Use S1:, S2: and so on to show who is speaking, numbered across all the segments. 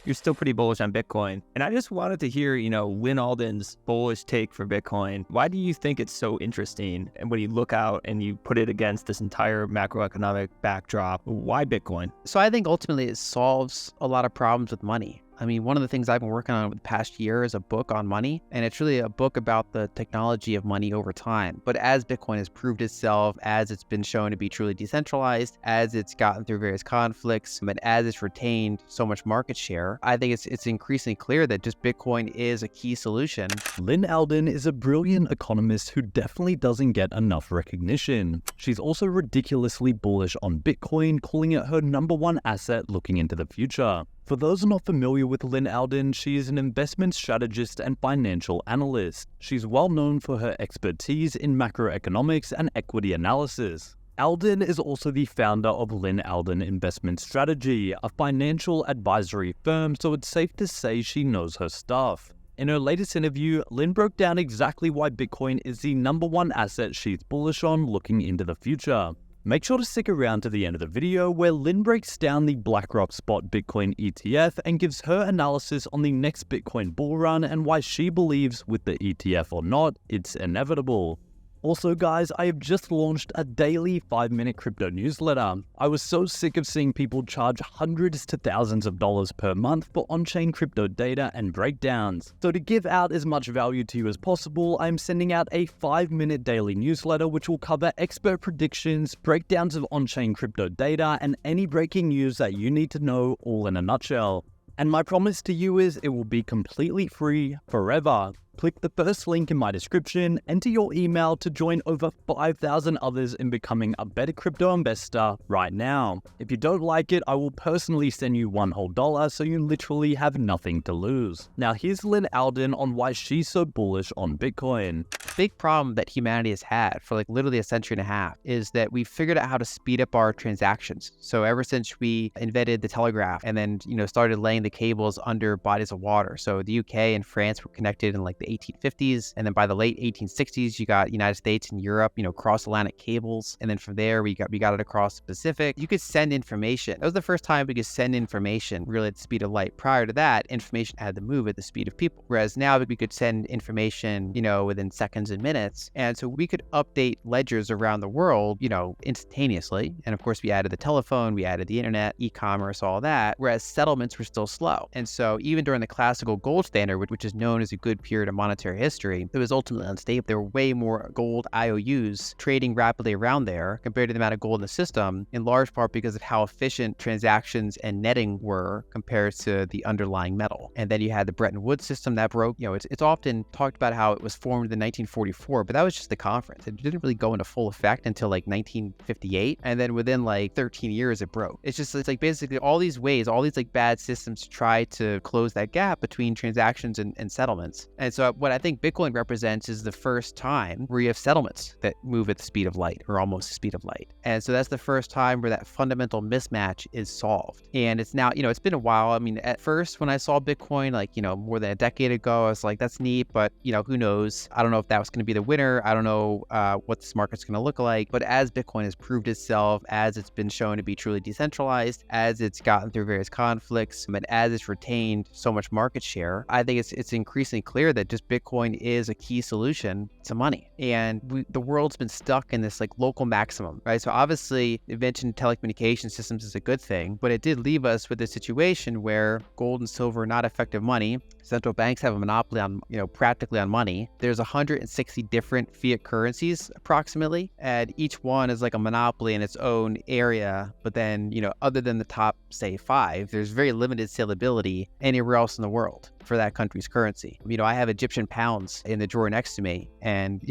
S1: you're still pretty bullish on Bitcoin. And I just wanted to hear, Lyn Alden's bullish take for Bitcoin. Why do you think it's so interesting? And when you look out and you put it against this entire macroeconomic backdrop, why Bitcoin?
S2: So I think ultimately it solves a lot of problems with money. I mean, one of the things I've been working on over the past year is a book on money, and it's really a book about the technology of money over time. But as Bitcoin has proved itself, as it's been shown to be truly decentralized, as it's gotten through various conflicts, and as it's retained so much market share, I think it's increasingly clear that just Bitcoin is a key solution.
S3: Lyn Alden is a brilliant economist who definitely doesn't get enough recognition. She's also ridiculously bullish on Bitcoin, calling it her #1 asset looking into the future. For those not familiar with Lyn Alden, she is an investment strategist and financial analyst. She's well known for her expertise in macroeconomics and equity analysis. Alden is also the founder of Lyn Alden Investment Strategy, a financial advisory firm, so it's safe to say she knows her stuff. In her latest interview, Lyn broke down exactly why Bitcoin is the #1 asset she's bullish on looking into the future. Make sure to stick around to the end of the video where Lyn breaks down the BlackRock spot Bitcoin ETF and gives her analysis on the next Bitcoin bull run and why she believes, with the ETF or not, it's inevitable. Also guys, I have just launched a daily 5-minute crypto newsletter. I was so sick of seeing people charge hundreds to thousands of dollars per month for on-chain crypto data and breakdowns. So to give out as much value to you as possible, I'm sending out a 5-minute daily newsletter which will cover expert predictions, breakdowns of on-chain crypto data, and any breaking news that you need to know all in a nutshell. And my promise to you is it will be completely free forever. Click the first link in my description, enter your email to join over 5,000 others in becoming a better crypto investor right now. If you don't like it, I will personally send you $1 whole, so you literally have nothing to lose. Now here's Lyn Alden on why she's so bullish on Bitcoin.
S2: Big problem that humanity has had for literally a century and a half is that we figured out how to speed up our transactions. So ever since we invented the telegraph and then, started laying the cables under bodies of water. So the UK and France were connected in the 1850s. And then by the late 1860s, you got United States and Europe, cross-Atlantic cables. And then from there, we got it across the Pacific. You could send information. That was the first time we could send information really at the speed of light. Prior to that, information had to move at the speed of people. Whereas now we could send information, within seconds and minutes. And so we could update ledgers around the world, instantaneously. And of course, we added the telephone, we added the internet, e-commerce, all that, whereas settlements were still slow. And so even during the classical gold standard, which is known as a good period of monetary history, it was ultimately unstable. There were way more gold IOUs trading rapidly around there compared to the amount of gold in the system, in large part because of how efficient transactions and netting were compared to the underlying metal. And then you had the Bretton Woods system that broke. It's often talked about how it was formed in 1944, but that was just the conference. It didn't really go into full effect until 1958. And then within 13 years, it broke. It's basically all these ways, all these bad systems try to close that gap between transactions and settlements. And so what I think Bitcoin represents is the first time where you have settlements that move at the speed of light or almost the speed of light. And so that's the first time where that fundamental mismatch is solved. And it's now, it's been a while. I mean, at first when I saw Bitcoin, more than a decade ago, I was like, that's neat, but who knows? I don't know if that was going to be the winner. I don't know what this market's going to look like. But as Bitcoin has proved itself, as it's been shown to be truly decentralized, as it's gotten through various conflicts, and as it's retained so much market share, I think it's increasingly clear that just Bitcoin is a key solution to money. And the world's been stuck in this local maximum, right? So obviously, the invention of telecommunication systems is a good thing, but it did leave us with a situation where gold and silver are not effective money. Central banks have a monopoly on, practically on money. There's 160 different fiat currencies approximately, and each one is a monopoly in its own area. But then, other than the top, say 5, there's very limited salability anywhere else in the world for that country's currency. I have Egyptian pounds in the drawer next to me, and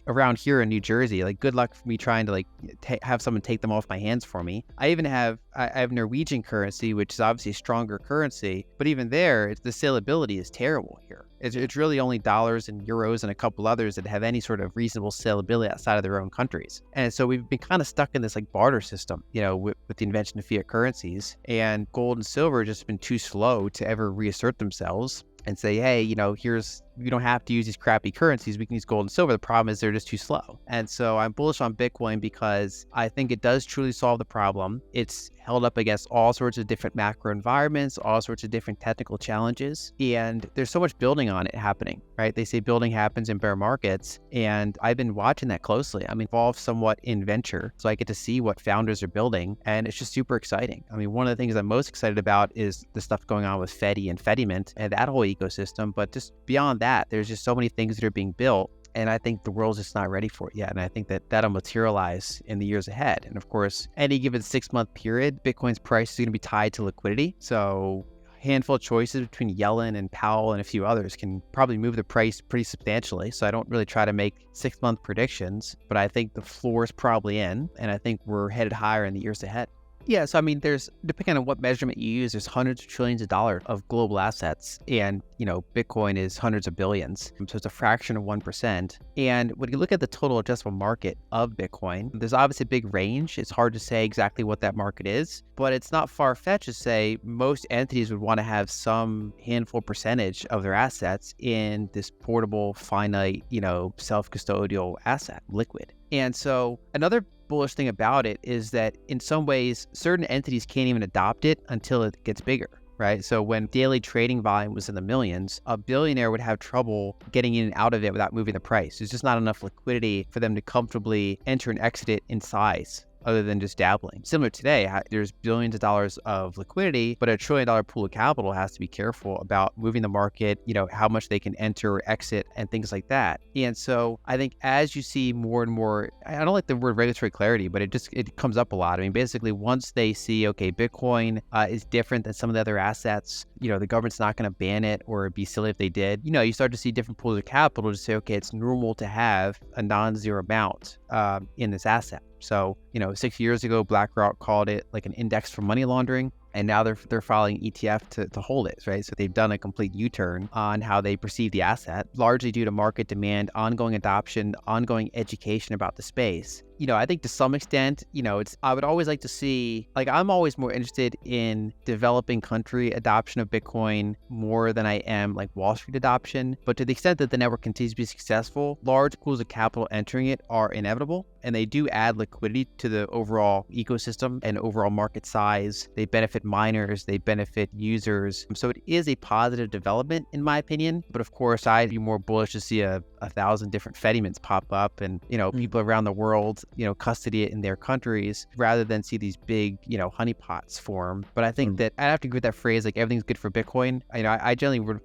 S2: around here in New Jersey, good luck for me trying to have someone take them off my hands for me. I have Norwegian currency, which is obviously a stronger currency, but even there, the salability is terrible here. It's really only dollars and euros and a couple others that have any sort of reasonable salability outside of their own countries. And so we've been kind of stuck in this barter system, with the invention of fiat currencies, and gold and silver have just been too slow to ever reassert themselves and say, hey, here's we don't have to use these crappy currencies. We can use gold and silver. The problem is they're just too slow. And so I'm bullish on Bitcoin because I think it does truly solve the problem. It's held up against all sorts of different macro environments, all sorts of different technical challenges. And there's so much building on it happening, right? They say building happens in bear markets. And I've been watching that closely. I'm involved somewhat in venture, so I get to see what founders are building. And it's just super exciting. I mean, one of the things I'm most excited about is the stuff going on with Fedi and Fediment and that whole ecosystem. But just beyond that, there's just so many things that are being built. And I think the world's just not ready for it yet. And I think that that'll materialize in the years ahead. And of course, any given 6-month period, Bitcoin's price is going to be tied to liquidity. So a handful of choices between Yellen and Powell and a few others can probably move the price pretty substantially. So I don't really try to make 6-month predictions, but I think the floor is probably in. And I think we're headed higher in the years ahead. Yeah, so I mean, there's, depending on what measurement you use, there's hundreds of trillions of dollars of global assets. And, Bitcoin is hundreds of billions. So it's a fraction of 1%. And when you look at the total addressable market of Bitcoin, there's obviously a big range. It's hard to say exactly what that market is, but it's not far-fetched to say most entities would want to have some handful percentage of their assets in this portable, finite, self-custodial asset, liquid. And so another bullish thing about it is that in some ways, certain entities can't even adopt it until it gets bigger, right? So when daily trading volume was in the millions, a billionaire would have trouble getting in and out of it without moving the price. There's just not enough liquidity for them to comfortably enter and exit it in size, other than just dabbling. Similar today, there's billions of dollars of liquidity, but $1 trillion pool of capital has to be careful about moving the market, how much they can enter or exit and things like that. And so I think as you see more and more, I don't like the word regulatory clarity, but it comes up a lot. I mean, basically once they see, okay, Bitcoin is different than some of the other assets, the government's not going to ban it or it'd be silly if they did, you start to see different pools of capital to say, okay, it's normal to have a non-zero amount in this asset. So, 6 years ago, BlackRock called it like an index for money laundering. And now they're filing ETF to hold it, right? So they've done a complete U-turn on how they perceive the asset, largely due to market demand, ongoing adoption, ongoing education about the space. I think to some extent, I would always like to see, I'm always more interested in developing country adoption of Bitcoin more than I am Wall Street adoption. But to the extent that the network continues to be successful, large pools of capital entering it are inevitable. And they do add liquidity to the overall ecosystem and overall market size. They benefit miners, they benefit users. So it is a positive development in my opinion. But of course, I'd be more bullish to see a 1,000 different Fedimints pop up and, people around the world, custody it in their countries rather than see these big, honeypots form. But I think that I'd have to agree with that phrase, everything's good for Bitcoin. I generally would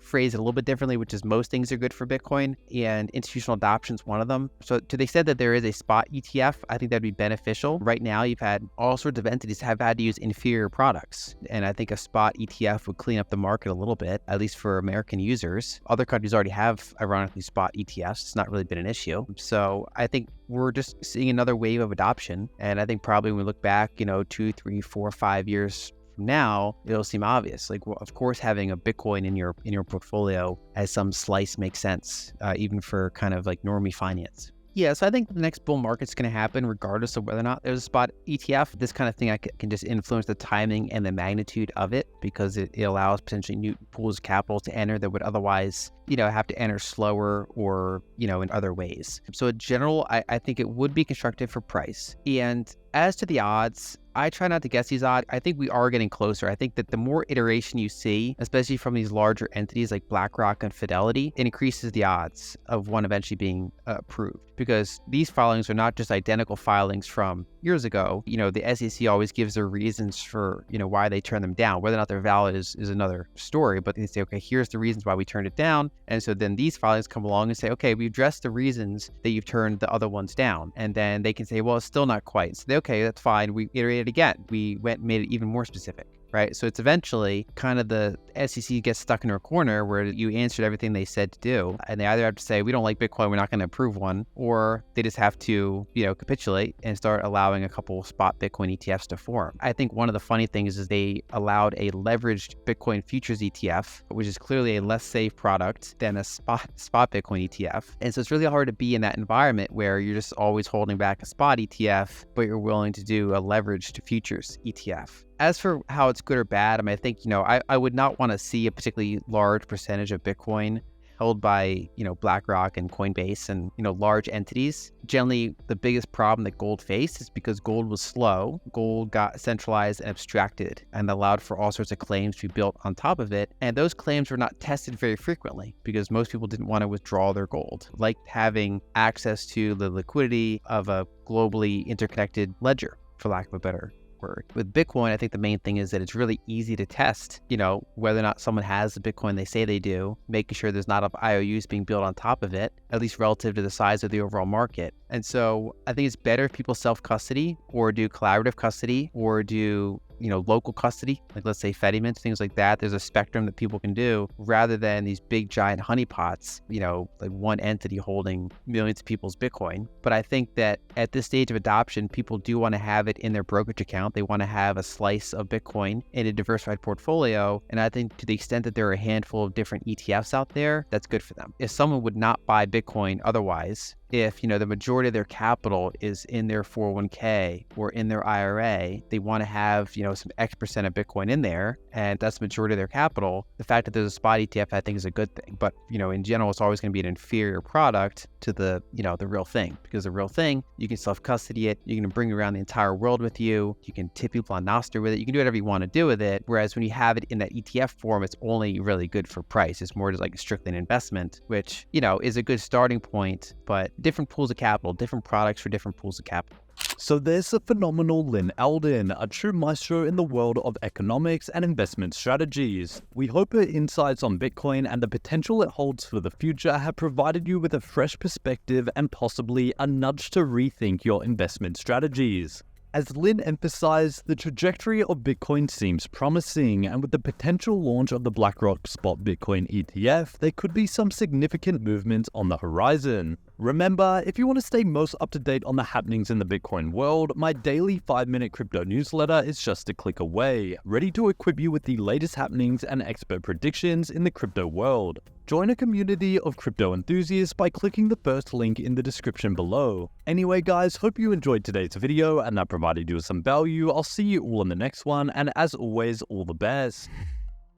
S2: phrase it a little bit differently, which is most things are good for Bitcoin and institutional adoption is one of them. So to the extent that there is a spot ETF, I think that'd be beneficial. Right now, you've had all sorts of entities have had to use inferior products. And I think a spot ETF would clean up the market a little bit, at least for American users. Other countries already have, ironically, spot ETFs. It's not really been an issue. So I think we're just seeing another wave of adoption. And I think probably when we look back, 2, 3, 4, 5 years from now, it'll seem obvious. Of course, having a Bitcoin in your portfolio as some slice makes sense, even for kind of normie finance. Yeah, so I think the next bull market's going to happen regardless of whether or not there's a spot ETF. This kind of thing can just influence the timing and the magnitude of it because it allows potentially new pools of capital to enter that would otherwise, have to enter slower or, in other ways. So in general, I think it would be constructive for price. And as to the odds, I try not to guess these odds. I think we are getting closer. I think that the more iteration you see, especially from these larger entities like BlackRock and Fidelity, it increases the odds of one eventually being approved. Because these filings are not just identical filings from years ago. The SEC always gives their reasons for, why they turn them down. Whether or not they're valid is another story. But they say, okay, here's the reasons why we turned it down. And so then these filings come along and say, okay, we addressed the reasons that you've turned the other ones down. And then they can say, well, it's still not quite. So okay, that's fine. We iterated again. We went and made it even more specific. Right. So it's eventually kind of the SEC gets stuck in a corner where you answered everything they said to do. And they either have to say, we don't like Bitcoin, we're not going to approve one, or they just have to, capitulate and start allowing a couple spot Bitcoin ETFs to form. I think one of the funny things is they allowed a leveraged Bitcoin futures ETF, which is clearly a less safe product than a spot Bitcoin ETF. And so it's really hard to be in that environment where you're just always holding back a spot ETF, but you're willing to do a leveraged futures ETF. As for how it's good or bad, I think, I would not want to see a particularly large percentage of Bitcoin held by, BlackRock and Coinbase and, large entities. Generally, the biggest problem that gold faced is because gold was slow. Gold got centralized and abstracted and allowed for all sorts of claims to be built on top of it. And those claims were not tested very frequently because most people didn't want to withdraw their gold, like having access to the liquidity of a globally interconnected ledger, for lack of a better word. With Bitcoin, I think the main thing is that it's really easy to test, whether or not someone has the Bitcoin they say they do, making sure there's not enough IOUs being built on top of it, at least relative to the size of the overall market. And so I think it's better if people self-custody or do collaborative custody or do local custody, like let's say Fedimint, things like that. There's a spectrum that people can do rather than these big giant honeypots, like one entity holding millions of people's Bitcoin. But I think that at this stage of adoption, people do want to have it in their brokerage account. They want to have a slice of Bitcoin in a diversified portfolio. And I think to the extent that there are a handful of different ETFs out there, that's good for them. If someone would not buy Bitcoin otherwise, if, the majority of their capital is in their 401k or in their IRA, they want to have, some X percent of Bitcoin in there, and that's the majority of their capital. The fact that there's a spot ETF, I think, is a good thing. But, in general, it's always going to be an inferior product to the, the real thing, because the real thing, you can self-custody it. You can bring around the entire world with you. You can tip people on Nostr with it. You can do whatever you want to do with it. Whereas when you have it in that ETF form, it's only really good for price. It's more just like strictly an investment, which, is a good starting point, but different pools of capital, different products for different pools of capital.
S3: So there's the phenomenal Lyn Alden, a true maestro in the world of economics and investment strategies. We hope her insights on Bitcoin and the potential it holds for the future have provided you with a fresh perspective and possibly a nudge to rethink your investment strategies. As Lyn emphasized, the trajectory of Bitcoin seems promising, and with the potential launch of the BlackRock Spot Bitcoin ETF, there could be some significant movements on the horizon. Remember, if you want to stay most up to date on the happenings in the Bitcoin world, my daily 5-minute crypto newsletter is just a click away, ready to equip you with the latest happenings and expert predictions in the crypto world. Join a community of crypto enthusiasts by clicking the first link in the description below. Anyway guys, hope you enjoyed today's video and that provided you with some value. I'll see you all in the next one, and as always, all the best.